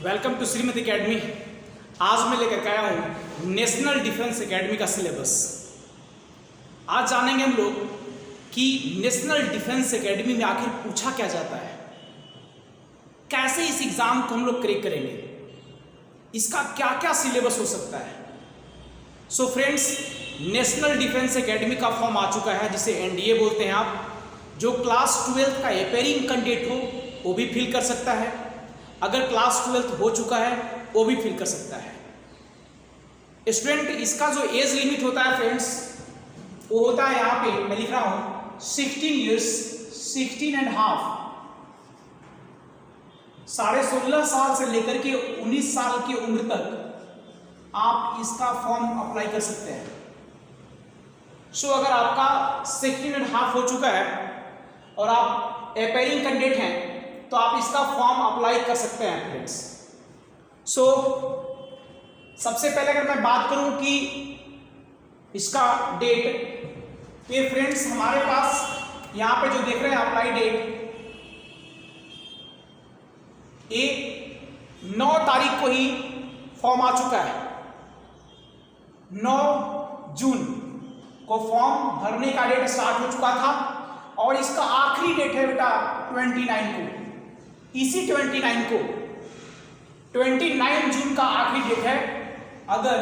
Welcome to Shrimati academy. आज मैं लेकर आया हूँ नेशनल डिफेंस एकेडमी का सिलेबस। आज जानेंगे हम लोग कि नेशनल डिफेंस एकेडमी में आखिर पूछा क्या जाता है, कैसे इस एग्ज़ाम को हम लोग क्रैक करेंगे, इसका क्या क्या सिलेबस हो सकता है। So friends, national defence academy का फॉर्म आ चुका है जिसे एनडीए बोलते हैं। आप जो क्लास 12 का अपेयरिंग कैंडिडेट हो वो भी फिल कर सकता है, अगर क्लास 12 हो चुका है वो भी फिल कर सकता है। स्टूडेंट, इसका जो एज लिमिट होता है फ्रेंड्स, वो होता है, यहाँ पे मैं लिख रहा हूँ 16 ईयर्स, 16 एंड हाफ, 16.5 साल से लेकर के 19 साल की उम्र तक आप इसका फॉर्म अप्लाई कर सकते हैं। सो अगर आपका 16 एंड हाफ हो चुका है और आप अपेयरिंग कैंडिडेट हैं तो आप इसका फॉर्म अप्लाई कर सकते हैं फ्रेंड्स। सो सबसे पहले अगर मैं बात करूं कि इसका डेट, तो ये फ्रेंड्स हमारे पास यहाँ पे जो देख रहे हैं अप्लाई डेट, ये 9 तारीख को ही फॉर्म आ चुका है। 9 जून को फॉर्म भरने का डेट स्टार्ट हो चुका था और इसका आखिरी डेट है बेटा 29 को। इसी 29 जून का आखिरी डेट है। अगर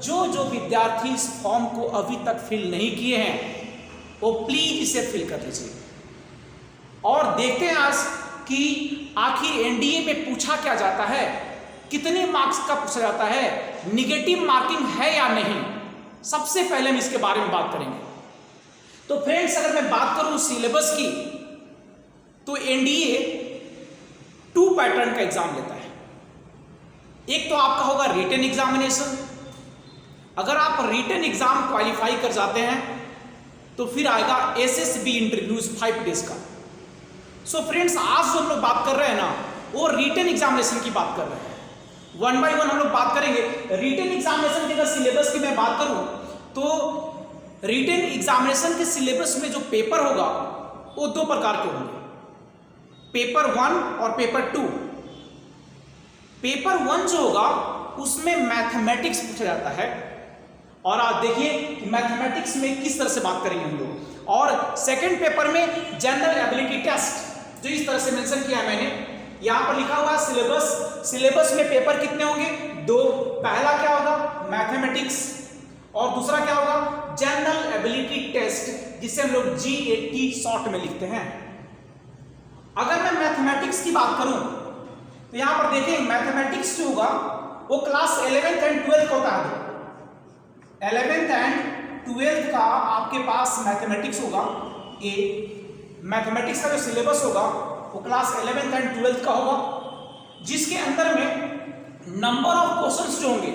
जो विद्यार्थी इस फॉर्म को अभी तक फिल नहीं किए हैं वो प्लीज इसे फिल कर लीजिए। और देखते हैं आज कि आखिर एनडीए में पूछा क्या जाता है, कितने मार्क्स का पूछा जाता है, निगेटिव मार्किंग है या नहीं। सबसे पहले हम इसके बारे में बात करेंगे। तो फ्रेंड्स, अगर मैं बात करूं सिलेबस की, तो एनडीए 2 पैटर्न का एग्जाम लेता है। एक तो आपका होगा रिटन एग्जामिनेशन। अगर आप रिटन एग्जाम क्वालिफाई कर जाते हैं तो फिर आएगा एसएसबी इंटरव्यूज 5 डेज का। सो फ्रेंड्स, आज जो हम लोग बात कर रहे हैं ना, वो रिटन एग्जामिनेशन की बात कर रहे हैं। 1 बाय 1 हम लोग बात करेंगे। रिटन एग्जामिनेशन के अगर सिलेबस की मैं बात करूं तो रिटन एग्जामिनेशन के सिलेबस में जो पेपर होगा वो 2 प्रकार के होंगे, पेपर 1 और पेपर 2। पेपर 1 जो होगा उसमें मैथमेटिक्स पूछा जाता है, और आप देखिए कि मैथमेटिक्स में किस तरह से बात करेंगे हम लोग। और सेकंड पेपर में जनरल एबिलिटी टेस्ट, जो इस तरह से मेंशन किया है मैंने, यहां पर लिखा हुआ है सिलेबस में पेपर कितने होंगे, 2। पहला क्या होगा, मैथमेटिक्स, और दूसरा क्या होगा, जनरल एबिलिटी टेस्ट, जिसे हम लोग GAT शॉर्ट में लिखते हैं। अगर मैं मैथमेटिक्स की बात करूं तो यहां पर देखें, मैथमेटिक्स जो होगा वो क्लास 11th एंड 12th का होता है। 11th एंड 12th का आपके पास मैथमेटिक्स होगा। मैथमेटिक्स का जो सिलेबस होगा वो क्लास 11th एंड 12th का होगा, जिसके अंदर में नंबर ऑफ क्वेश्चंस जो होंगे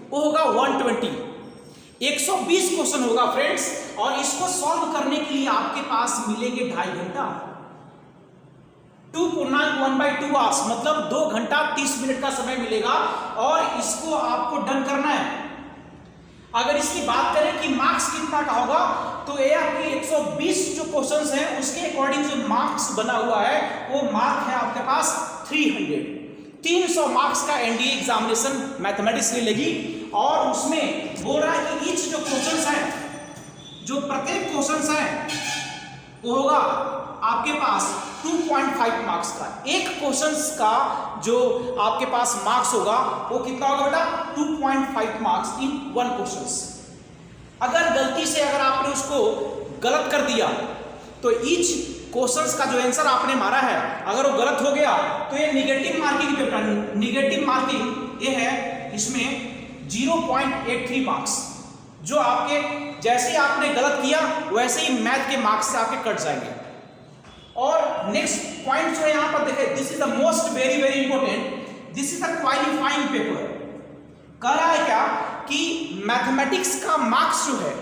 वो होगा 120, 120 क्वेश्चन होगा फ्रेंड्स। और इसको सॉल्व करने के लिए आपके पास मिलेंगे 2.5 घंटा। 2.1/2 आवर्स, मतलब 2 घंटा 30 मिनट का समय मिलेगा और इसको आपको डन करना है। अगर इसकी बात करें कि मार्क्स कितना का होगा, तो ये आपकी 120 जो क्वेश्चंस हैं उसके अकॉर्डिंग जो मार्क्स बना हुआ है वो मार्क है आपके पास 300 मार्क्स का एनडीए एग्जामिनेशन मैथमेटिक्स ले लेगी। और उसमें बोल रहा है कि ईच जो क्वेश्चंस हैं, जो प्रत्येक क्वेश्चंस हैं, वो होगा आपके पास 2.5 मार्क्स का। एक क्वेश्चंस का जो आपके पास मार्क्स होगा वो कितना होगा बेटा, 2.5 मार्क्स इन 1 क्वेश्चंस। अगर गलती से अगर आपने उसको गलत कर दिया तो ईच क्वेश्चंस का जो आंसर आपने मारा है अगर वो गलत हो गया तो ये negative marking paper, negative marking ये है, इसमें 0.83 मार्क्स, जो आपके जैसे ही आपने गलत किया वैसे ही मैथ के मार्क्स से आपके कट जाएंगे। और नेक्स्ट पॉइंट जो है यहां पर देखें, this is the most very very important, this is the qualifying paper. कह रहा है क्या कि मैथमेटिक्स का मार्क्स जो है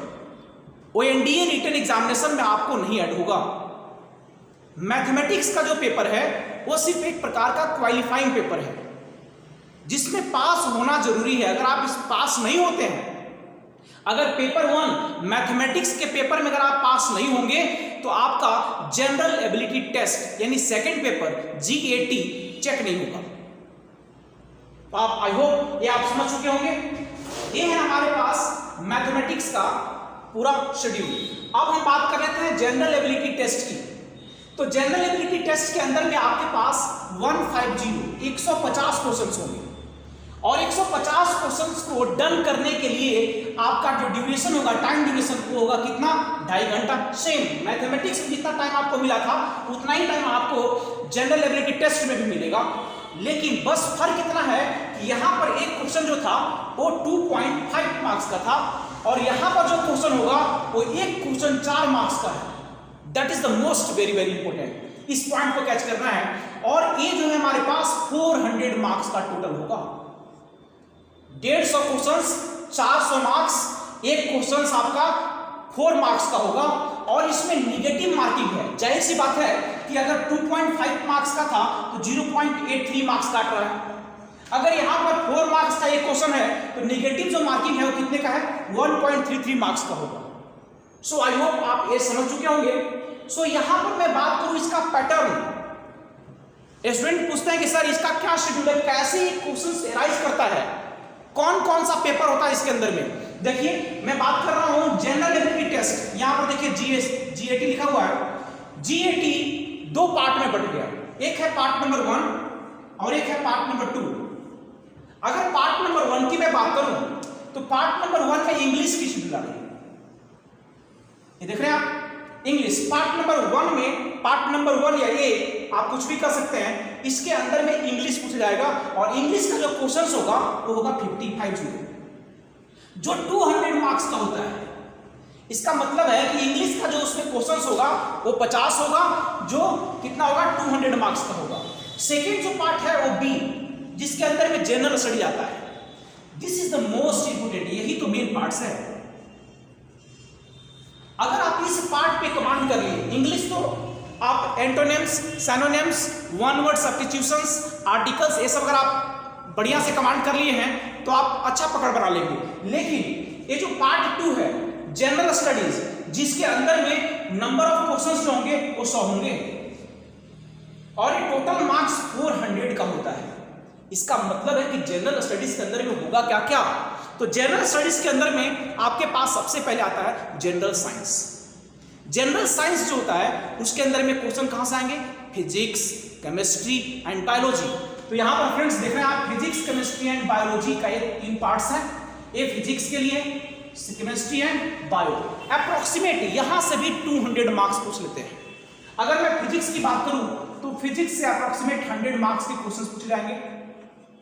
वो एनडीए रिटन एग्जामिनेशन में आपको नहीं ऐड होगा। मैथमेटिक्स का जो पेपर है वो सिर्फ एक प्रकार का क्वालिफाइंग पेपर है जिसमें पास होना जरूरी है। अगर आप इस पास नहीं होते हैं, अगर पेपर 1 मैथमेटिक्स के पेपर में अगर आप पास नहीं होंगे तो आपका जनरल एबिलिटी टेस्ट यानी सेकंड पेपर GAT चेक नहीं होगा। तो आप आई होप ये आप समझ चुके होंगे। ये है हमारे पास मैथमेटिक्स का पूरा शेड्यूल। अब हम बात कर लेते हैं जनरल एबिलिटी टेस्ट की। तो जनरल एबिलिटी टेस्ट के अंदर में आपके पास 150 क्वेश्चंस होंगे और 150 क्वेश्चंस को डन करने के लिए आपका जो ड्यूरेशन होगा, टाइम ड्यूरेशन वो होगा कितना, 2.5 घंटा। सेम मैथमेटिक्स में जितना टाइम आपको मिला था उतना ही टाइम आपको जनरल एबिलिटी टेस्ट में भी मिलेगा, लेकिन बस फर्क इतना है कि यहाँ पर एक क्वेश्चन जो था वो 2.5 मार्क्स का था और यहाँ पर जो क्वेश्चन होगा वो एक क्वेश्चन 4 मार्क्स का है। That is the most very very important, इस पॉइंट को कैच करना है। और ये जो है हमारे पास 400 मार्क्स का टोटल होगा। 150 क्वेश्चंस 400 मार्क्स, एक क्वेश्चन आपका 4 मार्क्स का होगा और इसमें निगेटिव मार्किंग है। जाहिर सी बात है कि अगर 2.5 मार्क्स का था तो 0.83 मार्क्स काट रहा है। अगर यहां पर 4 मार्क्स का एक क्वेश्चन है तो निगेटिव जो मार्किंग है वो कितने का है, 1.33 मार्क्स का होगा। सो आई होप आप ये समझ चुके होंगे। सो यहां पर मैं बात करूं इसका पैटर्न, स्टूडेंट पूछते हैं कि सर इसका क्या शेड्यूल है, कैसे क्वेश्चन अराइज करता है, कौन कौन सा पेपर होता है इसके अंदर में। देखिए मैं बात कर रहा हूं जनरल एबिलिटी टेस्ट। यहां पर देखिए जीएटी लिखा हुआ है। जीएटी 2 पार्ट में बट गया, एक है पार्ट नंबर 1 और एक है पार्ट नंबर 2। अगर पार्ट नंबर 1 की मैं बात करूं तो पार्ट नंबर 1 में इंग्लिश की शेड्यूल आ रही है, ये देख रहे हैं आप, इंग्लिश। पार्ट नंबर 1 में, पार्ट नंबर 1 या ए आप कुछ भी कर सकते हैं, इसके अंदर में इंग्लिश पूछा जाएगा और इंग्लिश का जो क्वेश्चन होगा वो होगा 55 जो 200 मार्क्स का होता है। इसका मतलब है कि इंग्लिश का जो उसमें क्वेश्चन होगा वो 50 होगा, जो कितना होगा 200 मार्क्स का होगा। सेकेंड जो पार्ट है वो बी, जिसके अंदर में जनरल स्टडी आता है। This is the most important, यही तो मेन पार्ट्स है। अगर आप इस पार्ट पे कमांड कर लिए, इंग्लिश तो आप antonyms, synonyms, one word substitutions, articles, ये सब अगर आप बढ़िया से कमांड कर लिए हैं तो आप अच्छा पकड़ बना लेंगे। लेकिन ये जो पार्ट 2 है जनरल स्टडीज, जिसके अंदर में नंबर ऑफ क्वेश्चंस जो होंगे वो 100 होंगे और ये टोटल मार्क्स 400 का होता है। इसका मतलब है कि जनरल स्टडीज के अंदर में होगा क्या क्या। तो जनरल स्टडीज के अंदर में आपके पास सबसे पहले आता है जनरल साइंस। जनरल साइंस जो होता है उसके अंदर में क्वेश्चन कहां से आएंगे, फिजिक्स, केमिस्ट्री एंड बायोलॉजी। तो यहां पर फ्रेंड्स देख रहे हैं आप, फिजिक्स, केमिस्ट्री एंड बायोलॉजी का ये 3 पार्ट्स हैं। ये फिजिक्स के लिए, केमिस्ट्री एंड बायो। अप्रोक्सीमेट यहां से भी 200 मार्क्स पूछ लेते हैं। अगर मैं फिजिक्स की बात करूं तो फिजिक्स से अप्रोक्सीमेट 100 मार्क्स के क्वेश्चन पूछे जाएंगे,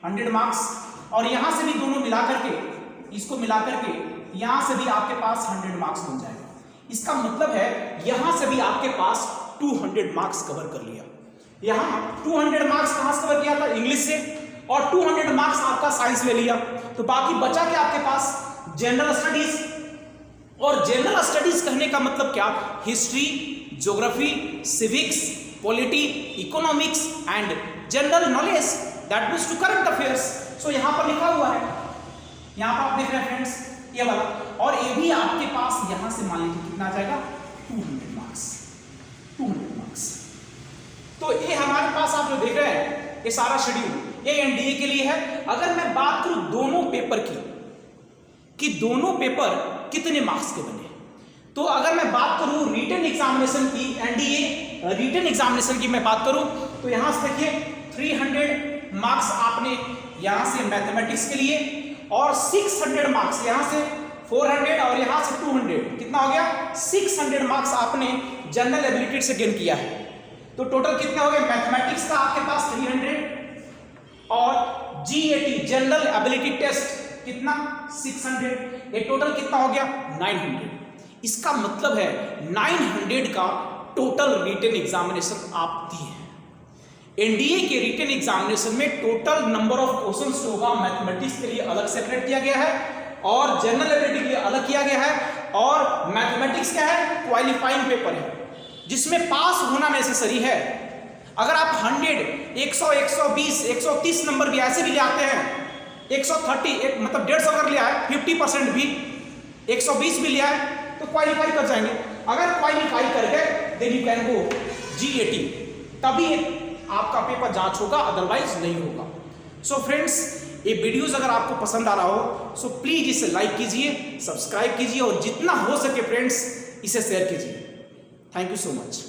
100 मार्क्स। और यहां से भी दोनों मिलाकर के, इसको मिलाकर के यहां से भी आपके पास 100 मार्क्स बन जाएगा। इसका मतलब है यहां से भी आपके पास 200 मार्क्स कवर कर लिया। यहां 200 मार्क्स कहां से कवर किया था, इंग्लिश से, और 200 मार्क्स आपका साइंस ले लिया। तो बाकी बचा क्या आपके पास, जनरल स्टडीज। और जनरल स्टडीज कहने का मतलब क्या, history, geography, civics, polity, economics and general knowledge, that means to current affairs. So यहां पर लिखा हुआ है, यहां पर आप देख रहे हैं फ्रेंड्स ये वाला, और ये भी आपके पास यहां से मान लीजिए कितना आ जाएगा, 200 मार्क्स, 200 मार्क्स। तो ये हमारे पास आप जो देख रहे हैं ये सारा शेड्यूल ये एनडीए के लिए है। अगर मैं बात करूं दोनों पेपर की कि दोनों पेपर कितने मार्क्स के बने, तो अगर मैं बात करूं रिटन एग्जामिनेशन की, एनडीए रिटन एग्जामिनेशन की मैं बात करूं तो यहां से देखिए 300 मार्क्स आपने यहां से मैथमेटिक्स के लिए, और 600 मार्क्स यहां से 400 और यहां से 200, कितना हो गया 600 मार्क्स आपने जनरल एबिलिटी से गेन किया है। तो टोटल कितने हो गए, मैथमेटिक्स का आपके पास 300 और जीएटी जनरल एबिलिटी टेस्ट कितना 600, ये टोटल कितना हो गया 900। इसका मतलब है 900 का टोटल रिटन एग्जामिनेशन आप दिए हैं। एनडीए के रिटन एग्जामिनेशन में टोटल नंबर ऑफ क्वेश्चंस जो होगा मैथमेटिक्स के लिए अलग सेपरेट किया गया है और जनरल एबिलिटी के लिए अलग किया गया है। और मैथमेटिक्स क्या है, क्वालिफाइंग पेपर है जिसमें पास होना नेसेसरी है। अगर आप 100, 100, 120, 130 नंबर भी ऐसे भी ले आते हैं, 130 मतलब 150 अगर ले आए, 50% भी 120 भी ले आए तो क्वालिफाई कर जाएंगे। अगर क्वालिफाई कर गए then you can go GAT, तभी आपका पेपर जांच होगा, अदरवाइज नहीं होगा। सो फ्रेंड्स ये वीडियोस अगर आपको पसंद आ रहा हो सो प्लीज इसे लाइक कीजिए, सब्सक्राइब कीजिए और जितना हो सके फ्रेंड्स इसे शेयर कीजिए। Thank you so much.